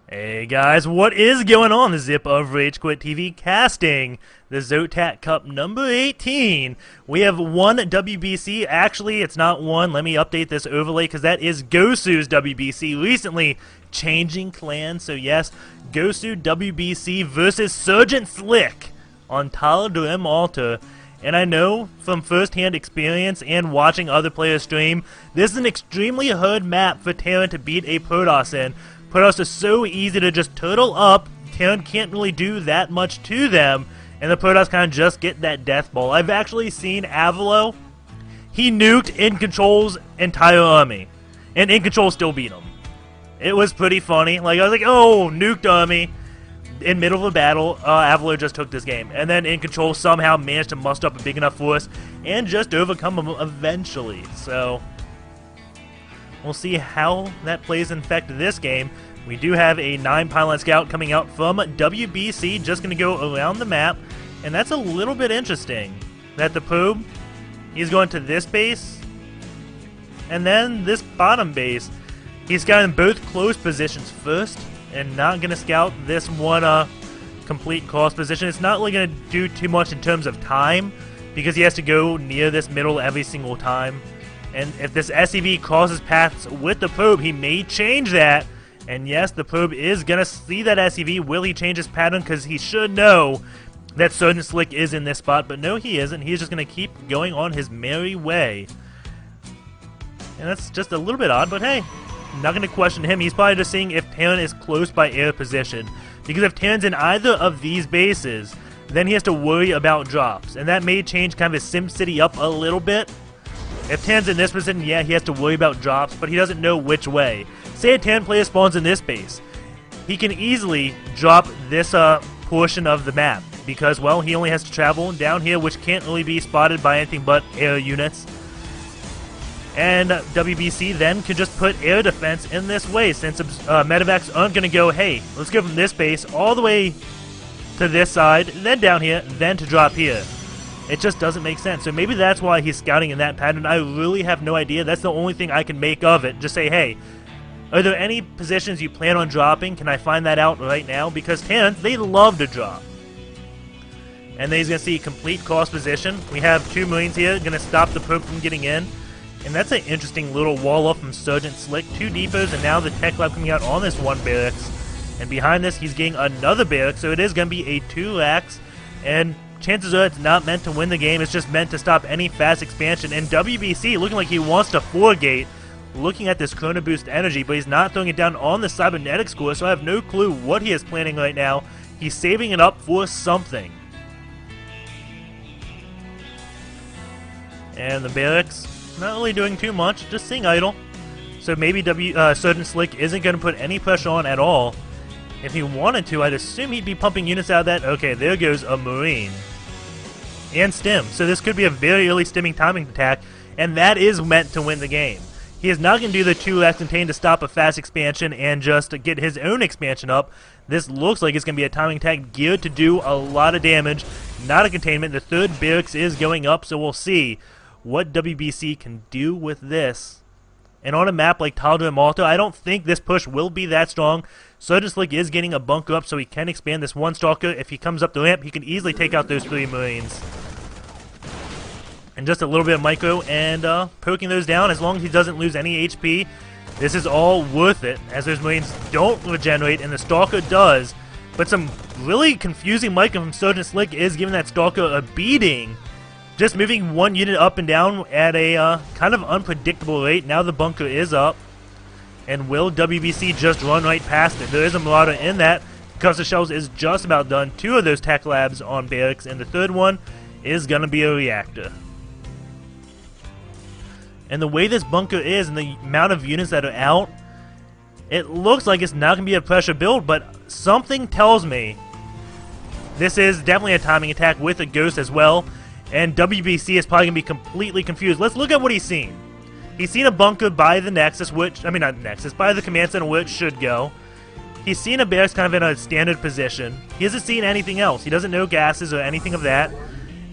Hey guys, what is going on? The Zip of RageQuitTV casting the ZOTAC Cup number 18. We have one WBC. Actually, it's not one. Let me update this overlay because that is Gosu's WBC. Recently changing clans. So yes, Gosu.wbc versus SgtSlick on Tal'Darim altar. And I know from first-hand experience and watching other players stream, this is an extremely hard map for Terran to beat a Protoss in. Protoss is so easy to just turtle up, Terran can't really do that much to them, and the Protoss kind of just get that death ball. I've actually seen Avalo, he nuked InControl's entire army, and InControl still beat him. It was pretty funny. Like, I was like, oh, nuked army. In middle of a battle, Avalo just took this game, and then InControl somehow managed to muster up a big enough force and just overcome him eventually. So we'll see how that plays in effect this game. We do have a 9-pylon scout coming out from WBC, just going to go around the map, and that's a little bit interesting. That the probe, he's going to this base, and then this bottom base. He's scouting both close positions first, and not going to scout this one complete cross position. It's not really going to do too much in terms of time, because he has to go near this middle every single time. And if this SCV crosses paths with the probe, he may change that. And yes, the probe is going to see that SCV. Will he change his pattern? Because he should know that SgtSlick is in this spot. But no, he isn't. He's just going to keep going on his merry way. And that's just a little bit odd, but hey, I'm not going to question him. He's probably just seeing if Terran is close by air position. Because if Terran's in either of these bases, then he has to worry about drops. And that may change kind of his SimCity up a little bit. If Terran's in this position, yeah, he has to worry about drops, but he doesn't know which way. Say a Terran player spawns in this base. He can easily drop this portion of the map because, well, he only has to travel down here, which can't really be spotted by anything but air units. And WBC then could just put air defense in this way, since medevacs aren't going to go, hey, let's go from this base all the way to this side, then down here, then to drop here. It just doesn't make sense. So maybe that's why he's scouting in that pattern. I really have no idea. That's the only thing I can make of it. Just say, hey, are there any positions you plan on dropping? Can I find that out right now? Because Terrans, they love to drop. And then he's going to see complete cross position. We have 2 Marines here, going to stop the probe from getting in. And that's an interesting little wall up from SgtSlick. 2 depots, and now the tech lab coming out on this one barracks. And behind this, he's getting another barracks, so it is going to be a 2 racks. And chances are it's not meant to win the game, it's just meant to stop any fast expansion. And WBC looking like he wants to 4-gate, looking at this Chrono Boost energy, but he's not throwing it down on the Cybernetics core, so I have no clue what he is planning right now. He's saving it up for something. And the barracks, not really doing too much, just sitting idle. So maybe SgtSlick isn't going to put any pressure on at all. If he wanted to, I'd assume he'd be pumping units out of that. Okay, there goes a Marine. And stim. So this could be a very early stimming timing attack, and that is meant to win the game. He is not going to do the 2x contain to stop a fast expansion and just to get his own expansion up. This looks like it's going to be a timing attack geared to do a lot of damage, not a containment. The 3rd barracks is going up, so we'll see what WBC can do with this. And on a map like Tal'Darim Altar, I don't think this push will be that strong. SgtSlick is getting a bunker up, so he can expand this one stalker. If he comes up the ramp, he can easily take out those 3 Marines. And just a little bit of micro and poking those down as long as he doesn't lose any HP. This is all worth it, as those Marines don't regenerate, and the stalker does. But some really confusing micro from SgtSlick is giving that stalker a beating. Just moving one unit up and down at a kind of unpredictable rate. Now the bunker is up. And will WBC just run right past it? There is a Marauder in that. Cluster Shells is just about done. 2 of those tech labs on barracks, and the 3rd one is going to be a reactor. And the way this bunker is and the amount of units that are out, it looks like it's not going to be a pressure build, but something tells me this is definitely a timing attack with a Ghost as well. And WBC is probably going to be completely confused. Let's look at what he's seen. He's seen a bunker by the Nexus, by the command center where it should go. He's seen a barracks kind of in a standard position. He hasn't seen anything else. He doesn't know gases or anything of that.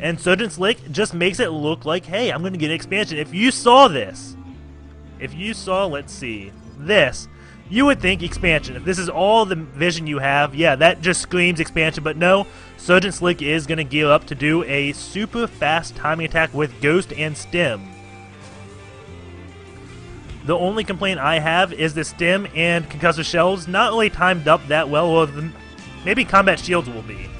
And SgtSlick just makes it look like, hey, I'm going to get an expansion. If you saw this, let's see, this, You would think expansion. If this is all the vision you have, yeah, that just screams expansion, but no, SgtSlick is going to gear up to do a super fast timing attack with Ghost and Stim. The only complaint I have is the Stim and Concussive Shells not really timed up that well, or maybe Combat Shields will be.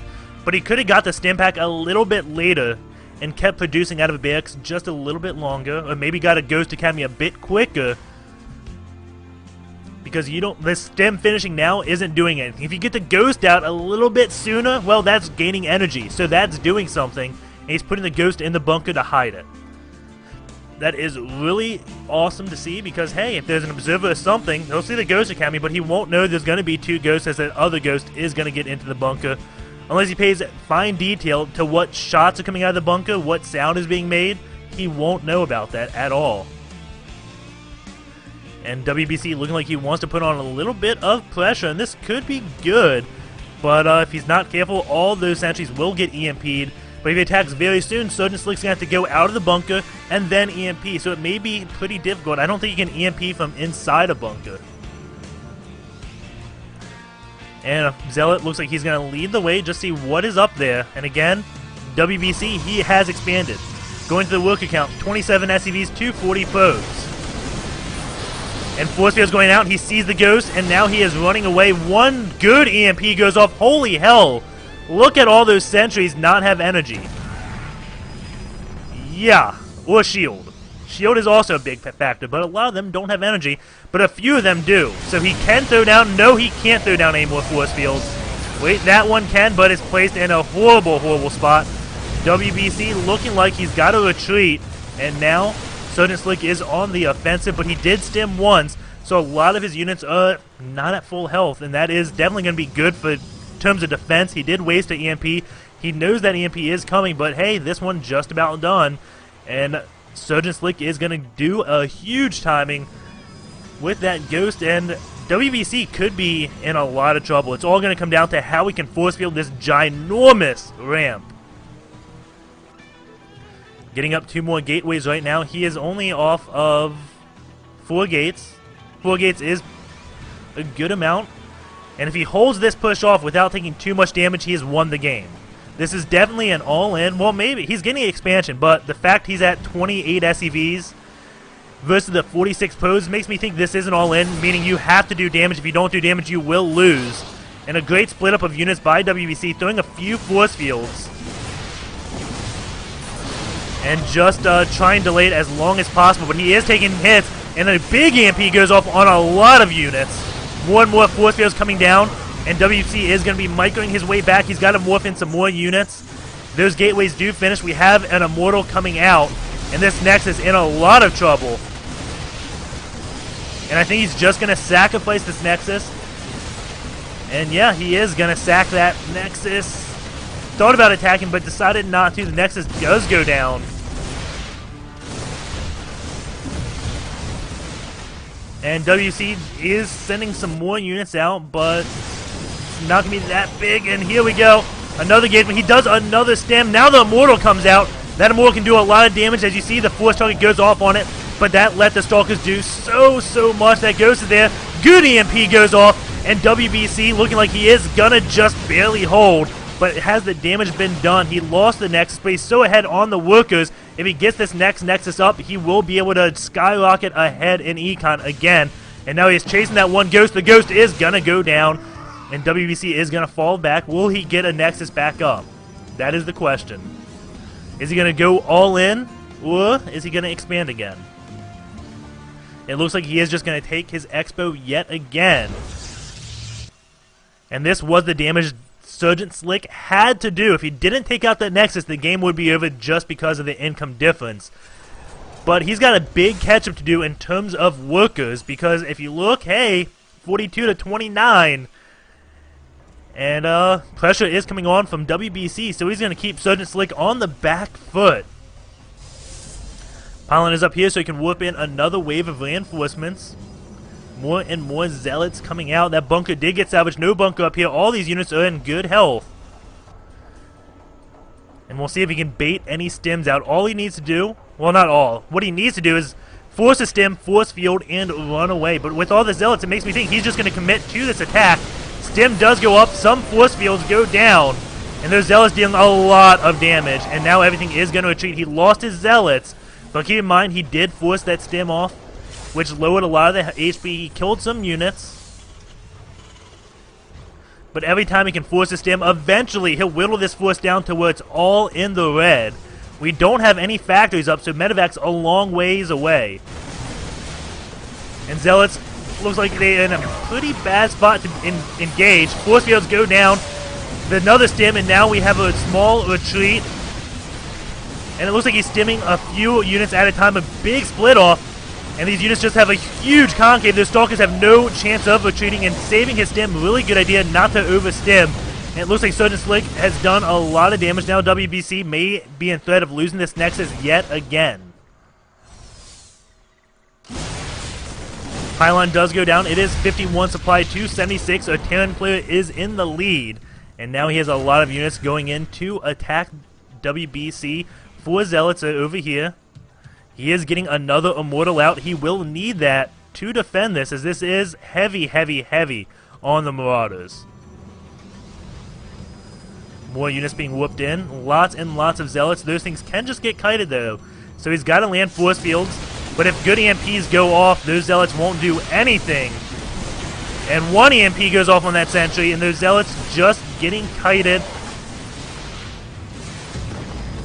But he could have got the Stim pack a little bit later and kept producing out of a barracks just a little bit longer, or maybe got a Ghost Academy a bit quicker. Because this Stim finishing now isn't doing anything. If you get the Ghost out a little bit sooner, well, that's gaining energy. So that's doing something, and he's putting the Ghost in the bunker to hide it. That is really awesome to see because, hey, if there's an observer or something, he'll see the Ghost Academy, but he won't know there's going to be 2 ghosts as that other ghost is going to get into the bunker. Unless he pays fine detail to what shots are coming out of the bunker, what sound is being made, he won't know about that at all. And WBC looking like he wants to put on a little bit of pressure, and this could be good. But if he's not careful, all those sentries will get EMP'd. But if he attacks very soon, SgtSlick's going to have to go out of the bunker and then EMP. So it may be pretty difficult. I don't think you can EMP from inside a bunker. And Zealot looks like he's going to lead the way, just see what is up there. And again, WBC, he has expanded. Going to the worker count, 27 SCVs, 240 foes. And Force Field's going out, he sees the Ghost, and now he is running away. One good EMP goes off. Holy hell! Look at all those sentries not have energy. Yeah, or shield. Shield is also a big factor, but a lot of them don't have energy, but a few of them do. So he can throw down, no he can't throw down any more Force Fields. Wait, that one can, but it's placed in a horrible, horrible spot. WBC looking like he's got to retreat, and now SgtSlick is on the offensive, but he did Stim once, so a lot of his units are not at full health, and that is definitely going to be good for terms of defense. He did waste an EMP. He knows that EMP is coming, but hey, this one just about done, and SgtSlick is going to do a huge timing with that Ghost, and WBC could be in a lot of trouble. It's all going to come down to how we can force field this ginormous ramp. Getting up 2 more gateways right now. He is only off of 4 gates. 4 gates is a good amount. And if he holds this push off without taking too much damage, he has won the game. This is definitely an all-in. Well, maybe. He's getting expansion, but the fact he's at 28 SCVs versus the 46 pros makes me think this is an all-in, meaning you have to do damage. If you don't do damage, you will lose. And a great split up of units by WBC, throwing a few force fields. And just try and delay it as long as possible. But he is taking hits, and a big EMP goes off on a lot of units. More and more force fields coming down, and WBC is going to be microing his way back. He's got to morph in some more units. Those gateways do finish. We have an Immortal coming out, and this Nexus in a lot of trouble. And I think he's just going to sacrifice this Nexus. And yeah, he is going to sack that Nexus. Thought about attacking, but decided not to. The Nexus does go down. And WC is sending some more units out, but it's not going to be that big. And here we go. Another gateway. He does another Stim. Now the Immortal comes out. That Immortal can do a lot of damage. As you see, the Force target goes off on it, but that let the Stalkers do so much. That Ghost is there. Good EMP goes off, and WBC looking like he is going to just barely hold. But has the damage been done? He lost the Nexus, but he's so ahead on the workers. If he gets this next Nexus up, he will be able to skyrocket ahead in Econ again. And now he's chasing that one Ghost. The Ghost is going to go down, and WBC is going to fall back. Will he get a Nexus back up? That is the question. Is he going to go all in, or is he going to expand again? It looks like he is just going to take his Expo yet again. And this was the damage SgtSlick had to do. If he didn't take out that Nexus, the game would be over just because of the income difference. But he's got a big catch-up to do in terms of workers, because if you look, hey, 42-29, and pressure is coming on from WBC, so he's going to keep SgtSlick on the back foot. Pylon is up here so he can whoop in another wave of reinforcements. More and more Zealots coming out. That bunker did get salvaged. No bunker up here. All these units are in good health. And we'll see if he can bait any Stims out. All he needs to do, well, not all. What he needs to do is force a stim, force field, and run away. But with all the zealots, it makes me think he's just going to commit to this attack. Stim does go up, some force fields go down, and those zealots dealing a lot of damage, and now everything is going to retreat. He lost his zealots, but keep in mind he did force that stim off, which lowered a lot of the HP. He killed some units. But every time he can force a stim, eventually he'll whittle this force down to where it's all in the red. We don't have any factories up, so medevac's a long ways away. And zealots looks like they're in a pretty bad spot to engage. Force fields go down. Another stim, and now we have a small retreat. And it looks like he's stimming a few units at a time, a big split off. And these units just have a huge concave. Those stalkers have no chance of retreating, and saving his stim, really good idea not to over-stim. And it looks like SgtSlick has done a lot of damage now. WBC may be in threat of losing this Nexus yet again. Pylon does go down. It is 51 supply to 76, so Terran player is in the lead. And now he has a lot of units going in to attack WBC. 4 zealots are over here. He is getting another Immortal out. He will need that to defend this, as this is heavy, heavy, heavy on the Marauders. More units being whooped in. Lots and lots of zealots. Those things can just get kited, though. So he's got to land force fields. But if good EMPs go off, those zealots won't do anything. And one EMP goes off on that sentry, and those zealots just getting kited.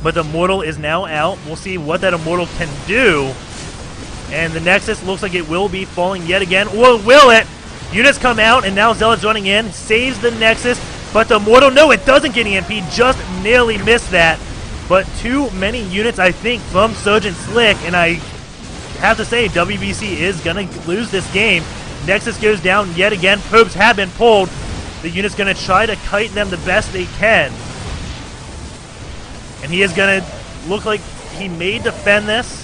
But the Immortal is now out. We'll see what that Immortal can do. And the Nexus looks like it will be falling yet again. Or will it? Units come out, and now Zealot's running in. Saves the Nexus. But the Immortal, no, it doesn't get EMP. Just nearly missed that. But too many units, I think, from SgtSlick. And I have to say, WBC is going to lose this game. Nexus goes down yet again. Probes have been pulled. The unit's going to try to kite them the best they can. And he is going to look like he may defend this,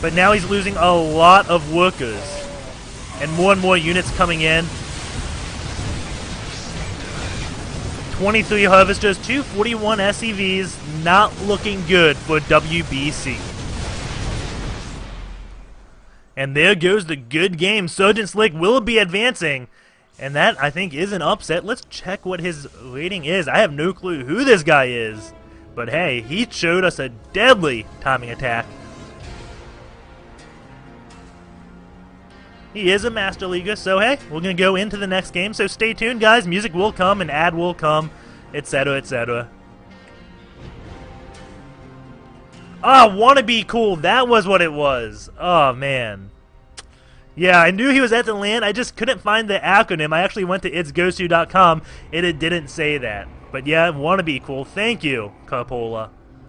but now he's losing a lot of workers. And more units coming in. 23 Harvesters, 241 SCVs, not looking good for WBC. And there goes the good game. SgtSlick will be advancing. And that, I think, is an upset. Let's check what his rating is. I have no clue who this guy is. But hey, he showed us a deadly timing attack. He is a Master Leaguer, so hey, we're going to go into the next game. So stay tuned, guys. Music will come, an ad will come, etc., etc. Ah, wanna be cool. That was what it was. Oh, man. Yeah, I knew he was at the land. I just couldn't find the acronym. I actually went to Gosu.wbc and it didn't say that. But yeah, wanna be cool. Thank you, Carpola.